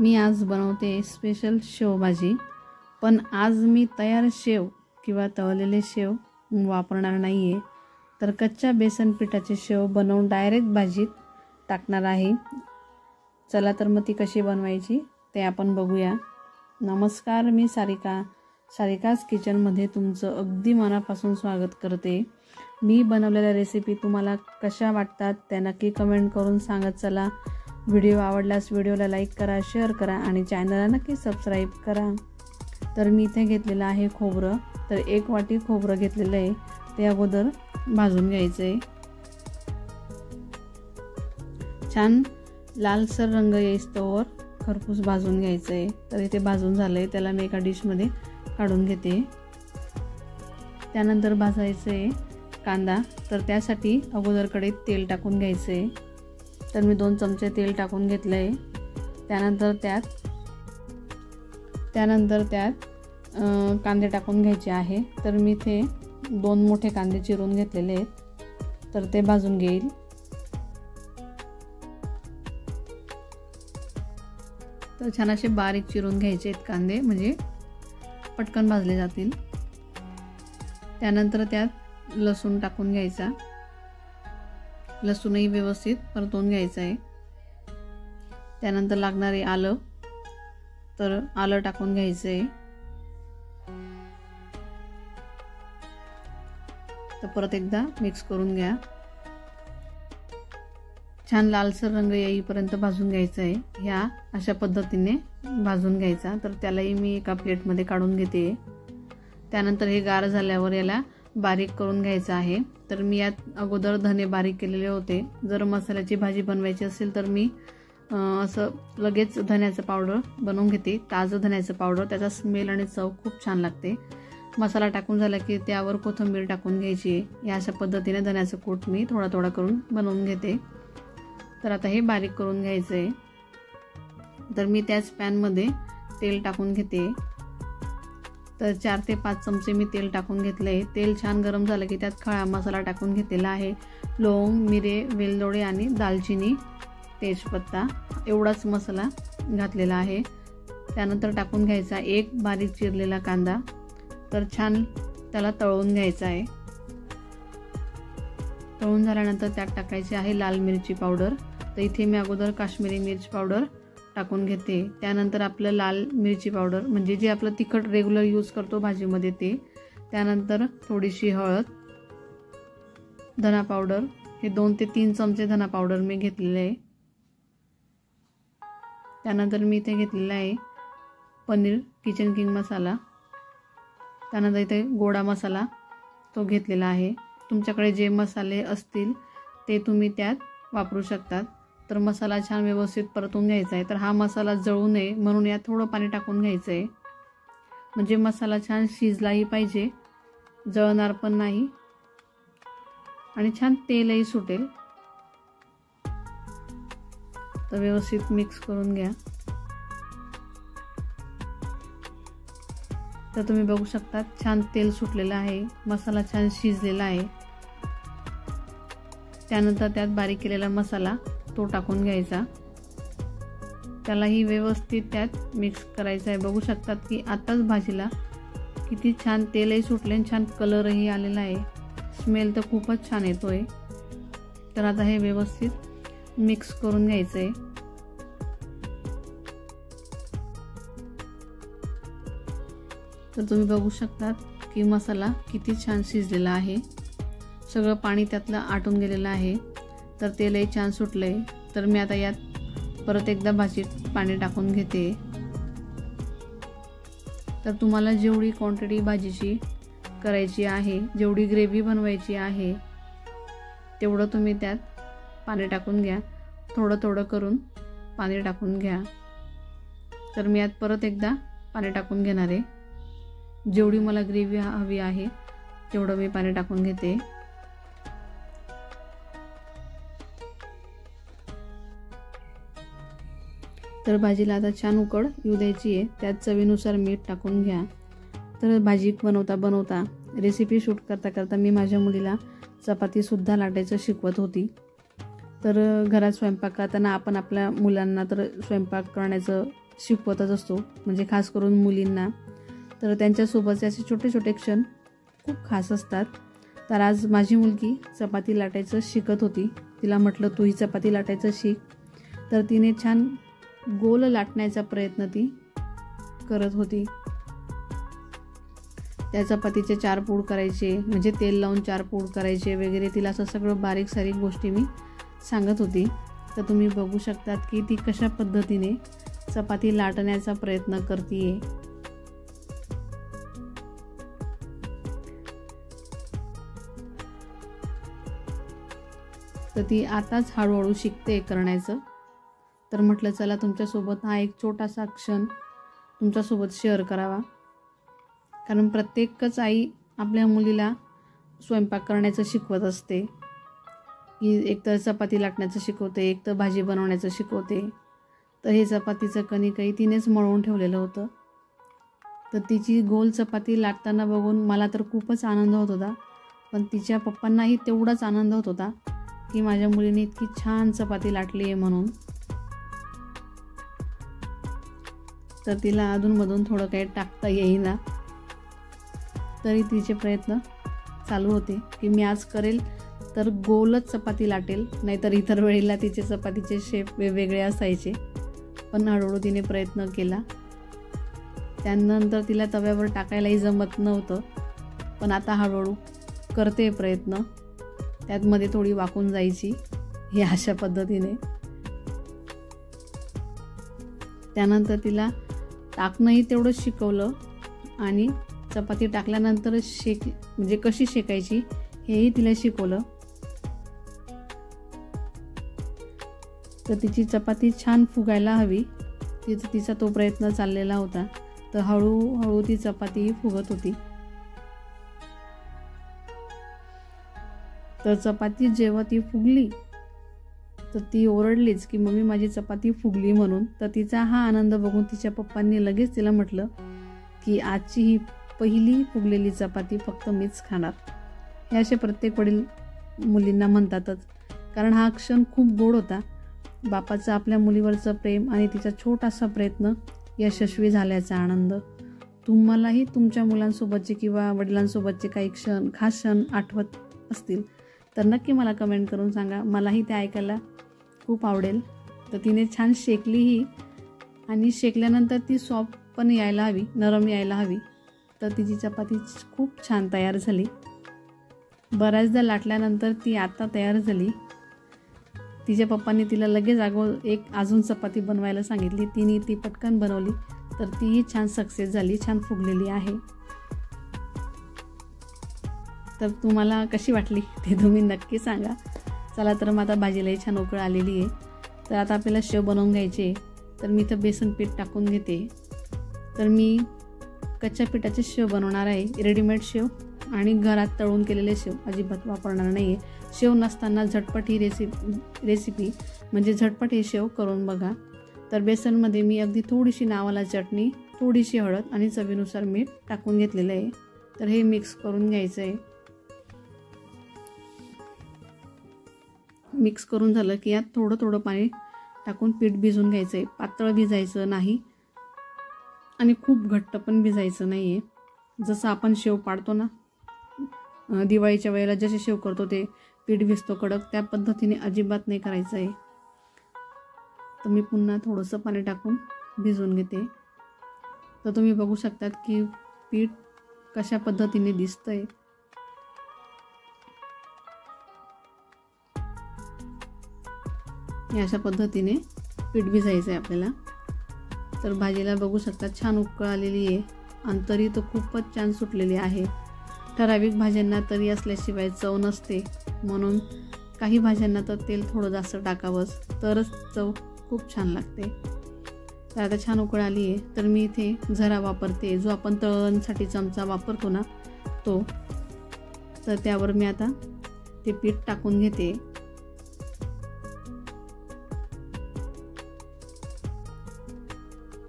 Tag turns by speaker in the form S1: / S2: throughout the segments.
S1: मी आज बनवते स्पेशल शेवभाजी, पण आज मी तयार शेव किंवा तळलेले शेव वापरणार नाही आहे, तर कच्च्या बेसन पिठाचे शेव बनवून डायरेक्ट भाजीत टाकणार आहे। चला तर मग ती कशी बनवायची ते आपण बघूया। नमस्कार, मी सारिकास किचनमध्ये तुमचं अगदी मनापासून स्वागत करते। मी बनवलेल्या रेसिपी तुम्हाला कशा वाटतात त्या नक्की कमेंट करून सांगत चला। व्हिडिओ आवडल्यास व्हिडिओला लाईक करा, शेअर करा आणि चॅनलला नक्की सबस्क्राईब करा। तर मी इथे घेतलेलं आहे खोबरं, तर 1 वाटी खोबरं घेतलेलं आहे, ते अगोदर भाजून घ्यायचं आहे। छान लालसर रंग येईस्तोवर खरपूस भाजून घ्यायचं आहे। तर इथे भाजून झालंय, त्याला मी एका डिशमध्ये काढून घेते। त्यानंतर भाजायचं आहे कांदा, तर त्यासाठी अगोदर कढईत तेल टाकून घ्यायचं आहे। तर मी 2 चमचे तेल टाकून घेतलं आहे। त्यानंतर त्यात कांदे टाकून घ्यायचे आहे। तर मी इथे 2 मोठे कांदे चिरून घेतलेले आहेत, तर ते भाजून घेईल। तर छान असे बारीक चिरून घ्यायचे आहेत कांदे, म्हणजे पटकन भाजले जातील। त्यानंतर त्यात लसूण टाकून घ्यायचा, लसूणही व्यवस्थित परतून घ्यायचं आहे। त्यानंतर लागणारे आलं, तर आलं टाकून घ्यायचं आहे। तर परत एकदा मिक्स करून घ्या। छान लालसर रंग येईपर्यंत भाजून घ्यायचं आहे। ह्या अशा पद्धतीने भाजून घ्यायचा। तर त्यालाही मी एका प्लेटमध्ये काढून घेते। त्यानंतर हे गार झाल्यावर याला बारीक करून घ्यायचं आहे। तर मी यात अगोदर धने बारीक केलेले होते। जर मसाल्याची भाजी बनवायची असेल तर मी असं लगेच धन्याचं पावडर बनवून घेते, ताजं धन्याचं पावडर, त्याचा स्मेल आणि चव खूप छान लागते। मसाला टाकून झाला की त्यावर कोथिंबीर टाकून घ्यायची। या अशा पद्धतीने धन्याचं कूट मी थोडा थोडा करून बनवून घेते। तर आता हे बारीक करून घ्यायचं आहे। तर मी त्याच पॅनमध्ये तेल टाकून घेते। तर 4 ते 5 चमचे मी तेल टाकून घेतले। तेल छान गरम झालं की त्यात खडा मसाला टाकून घेतलेला आहे। लवंग, मिरे, वेलदोडे आणि दालचिनी, तेजपत्ता एवढाच मसाला घातलेला आहे। त्यानंतर टाकून घ्यायचा 1 बारीक चिरलेला कांदा, तर छान त्याला तळून घ्यायचा आहे। तळून झाल्यानंतर त्यात टाकायची आहे लाल मिरची पावडर। तर इथे मी अगोदर काश्मीरी मिरची पावडर टाकून घेते। त्यानंतर आपलं लाल मिरची पावडर, म्हणजे जे आपलं तिखट रेग्युलर यूज करतो भाजीमध्ये ते। त्यानंतर थोडीशी हळद, धना पावडर, हे 2 ते 3 चमचे धना पावडर मी घेतलेले आहे। त्यानंतर मी इथे घेतलेला आहे पनीर किचन किंग मसाला। त्यानंतर इथे गोडा मसाला तो घेतलेला आहे। तुमच्याकडे जे मसाले असतील ते तुम्ही त्यात वापरू शकतात। तर मसाला छान व्यवस्थित परतून घ्यायचा आहे। तर हा मसाला जळू नये म्हणून यात थोडं पाणी टाकून घ्यायचं आहे, म्हणजे मसाला छान शिजलाही पाहिजे, जळणार पण नाही आणि छान तेलही सुटेल। तर व्यवस्थित मिक्स करून घ्या। तर तुम्ही बघू शकता छान तेल सुटलेलं आहे, मसाला छान शिजलेला आहे। त्यानंतर त्यात बारीक केलेला मसाला तो टाकून घ्यायचा, त्यालाही व्यवस्थित त्यात मिक्स करायचं आहे। बघू शकतात की आताच भाजीला किती छान तेलही सुटले आणि छान कलरही आलेला आहे, स्मेल तर खूपच छान येतोय। तर आता हे व्यवस्थित मिक्स करून घ्यायचं आहे। तर तुम्ही बघू शकतात की मसाला किती छान शिजलेला आहे, सगळं पाणी त्यातलं आटून गेलेलं आहे। तर तेलही छान सुटलंय। तर मी आता यात परत एकदा भाजीत पाणी टाकून घेते। तर तुम्हाला जेवढी क्वांटिटी भाजीची करायची आहे, जेवढी ग्रेव्ही बनवायची आहे, तेवढं तुम्ही त्यात पाणी टाकून घ्या। थोडं थोडं करून पाणी टाकून घ्या। तर मी यात परत एकदा पाणी टाकून घेणार आहे। जेवढी मला ग्रेव्ही हवी आहे तेवढं मी पाणी टाकून घेते। तर भाजीला आता छान उकळ येऊ द्यायची आहे। त्यात चवीनुसार मीठ टाकून घ्या। तर भाजी बनवता रेसिपी शूट करता मी माझ्या मुलीला चपातीसुद्धा लाटायचं शिकवत होती। तर घरात स्वयंपाक करताना आपण आपल्या मुलांना तर स्वयंपाक करण्याचं शिकवतच असतो, म्हणजे खास करून मुलींना. तर त्यांच्यासोबतचे असे छोटे छोटे क्षण खूप खास असतात. तर आज माझी मुलगी चपाती लाटायचं शिकत होती. तिला म्हटलं तू ही चपाती लाटायचं शिक. तर तिने छान गोल लाटण्याचा प्रयत्न ती करत होती. त्या चपातीचे 4 पूड करायचे, म्हणजे तेल लावून 4 पूड करायचे वगैरे. तिला असं सगळं बारीक सारीक गोष्टी मी सांगत होती. तर तुम्ही बघू शकतात की ती कशा पद्धतीने चपाती लाटण्याचा प्रयत्न करतीये. तर ती आताच हळूहळू शिकते करण्याचं. तर म्हटलं चला तुमच्यासोबत हा एक छोटासा क्षण तुमच्यासोबत शेअर करावा. कारण प्रत्येकच आई आपल्या मुलीला स्वयंपाक करण्याचं शिकवत असते, की एक तर चपाती लाटण्याचं शिकवते, एक तर भाजी बनवण्याचं शिकवते. तर हे चपातीचं कणिकही तिनेच मळवून ठेवलेलं होतं. तर तिची गोल चपाती लाटताना बघून मला तर खूपच आनंद होत होता, पण तिच्या पप्पांनाही तेवढाच आनंद होत होता की माझ्या मुलीने इतकी छान चपाती लाटली आहे म्हणून. तर तिला अधूनमधून थोडं काही टाकता येईना, तरी तिचे प्रयत्न चालू होते की मी आज करेल तर गोलच चपाती लाटेल, नाहीतर इतर वेळेला तिचे चपातीचे शेप वेगवेगळे असायचे. पण हळूहळू तिने प्रयत्न केला. त्यानंतर तिला तव्यावर टाकायलाही जमत नव्हतं, पण आता हळूहळू करते प्रयत्न. त्यातमध्ये थोडी वाकून जायची, हे अशा पद्धतीने. त्यानंतर तिला टाकणंही तेवढं शिकवलं आणि चपाती टाकल्यानंतर म्हणजे कशी शेकायची हेही तिला शिकवलं. तर तिची चपाती छान फुगायला हवी, तिचा तो प्रयत्न चाललेला होता. तर हळूहळू ती चपाती फुगत होती. तर चपाती जेव्हा ती फुगली तर ती ओरडलीच की मम्मी माझी चपाती फुगली म्हणून. तर तिचा हा आनंद बघून तिच्या पप्पांनी लगेच तिला म्हटलं की आजची ही पहिली फुगलेली चपाती फक्त मीच खाणार. हे असे प्रत्येक वडील मुलींना म्हणतातच, कारण हा क्षण खूप गोड होता. बापाचं आपल्या मुलीवरचं प्रेम आणि तिचा छोटासा प्रयत्न यशस्वी झाल्याचा आनंद. तुम्हालाही तुमच्या मुलांसोबतचे किंवा वडिलांसोबतचे काही खास क्षण आठवत असतील तर नक्की मला कमेंट करून सांगा. मलाही ते ऐकायला खूप आवडेल. तर तिने छान शेकलीही आणि शेकल्यानंतर ती सॉफ्ट पण यायला हवी, नरम यायला हवी. तर तिची चपाती खूप छान तयार झाली. बऱ्याचदा लाटल्यानंतर ती आता तयार झाली. तिच्या पप्पांनी तिला लगेच अजून चपाती बनवायला सांगितली. तिने ती पटकन बनवली, तर तीही छान सक्सेस झाली, छान फुगलेली आहे. तर तुम्हाला कशी वाटली ते तुम्ही नक्की सांगा. चला तर मग आता भाजीलाही छान उकळ आलेली आहे. तर आता आपल्याला शेव बनवून घ्यायचे. तर मी इथं बेसन पीठ टाकून घेते. तर मी कच्च्या पिठाचे शेव बनवणार आहे. रेडीमेड शेव आणि घरात तळून केलेले शेव अजिबात वापरणार नाही आहे. शेव नसताना झटपट ही रेसिपी म्हणजे झटपट हे शेव करून बघा. तर बेसनमध्ये मी अगदी थोडीशी नावाला चटणी, थोडीशी हळद आणि चवीनुसार मीठ टाकून घेतलेलं आहे. तर हे मिक्स करून घ्यायचं आहे. मिक्स करून झालं की यात थोडं थोडं पाणी टाकून पीठ भिजवून घ्यायचं आहे. पातळ भिजायचं नाही आणि खूप घट्ट पण भिजायचं नाही आहे. जसं आपण शेव पाडतो ना दिवाळीच्या वेळेला जसे शेव करतो ते पीठ भिजतो कडक, त्या पद्धतीने अजिबात नाही करायचं आहे. तर मी पुन्हा थोडंसं पाणी टाकून भिजवून घेते. तर तुम्ही बघू शकतात की पीठ कशा पद्धतीने दिसतंय. अशा पद्धतीने पीठ भिजायचं आहे आपल्याला. तर भाजीला बघू शकता छान उकळ आलेली आहे आणि तरी तर खूपच छान सुटलेली आहे. ठराविक भाज्यांना तरी असल्याशिवाय चव नसते, म्हणून काही भाज्यांना तर तेल थोडं जास्त टाकावंच तरच चव खूप छान लागते. तर आता छान उकळ आली आहे. तर मी इथे झरा वापरते, जो आपण तळणसाठी चमचा वापरतो ना तो. तर त्यावर मी आता ते पीठ टाकून घेते.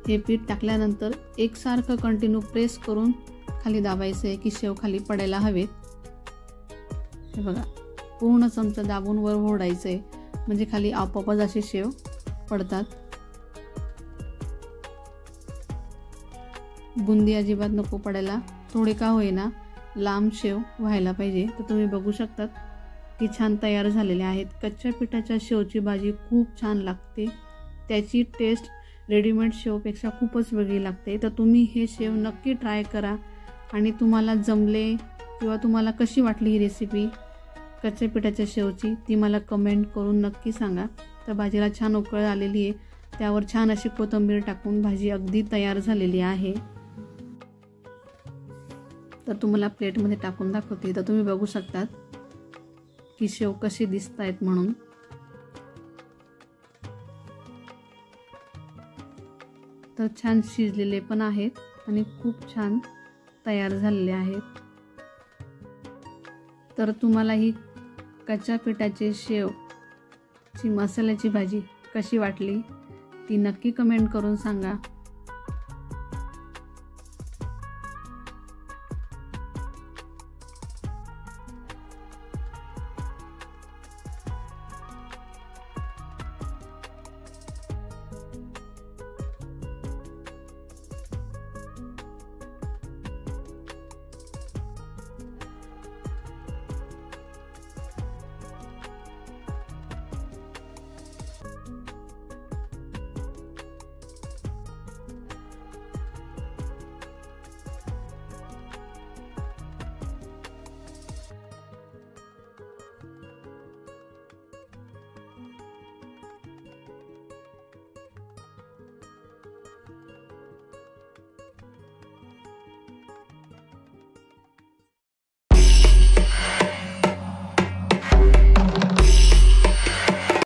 S1: हे पीठ टाकल्यानंतर एकसारखं कंटिन्यू प्रेस करून खाली दाबायचं आहे की शेव खाली पडायला हवेत. हे बघा पूर्ण चमचा दाबून वर ओढायचं आहे, म्हणजे खाली आपोआपच असे शेव पडतात. बुंदी अजिबात नको पडायला, थोडे का होईना लांब शेव व्हायला पाहिजे. तर तुम्ही बघू शकतात की छान तयार झालेले आहेत. कच्च्या पिठाच्या शेवची भाजी खूप छान लागते. त्याची टेस्ट रेडीमेड शेवपेक्षा खूपच वेगळी लागते. तर तुम्ही हे शेव नक्की ट्राय करा आणि तुम्हाला जमले किंवा तुम्हाला कशी वाटली ही रेसिपी कच्च्या पिठाच्या शेवची ती मला कमेंट करून नक्की सांगा. तर भाजीला छान उकळ आलेली आहे, त्यावर छान अशी कोथिंबीर टाकून भाजी अगदी तयार झालेली आहे. तर तुम्हाला प्लेटमध्ये टाकून दाखवते. तर तुम्ही बघू शकतात की शेव कशी दिसत आहेत म्हणून. तर छान शिजलेले पण आहेत आणि खूप छान तयार झालेले आहेत. तर तुम्हाला ही कच्च्या पिठाची शेवची मसाल्याची भाजी कशी वाटली ती नक्की कमेंट करून सांगा.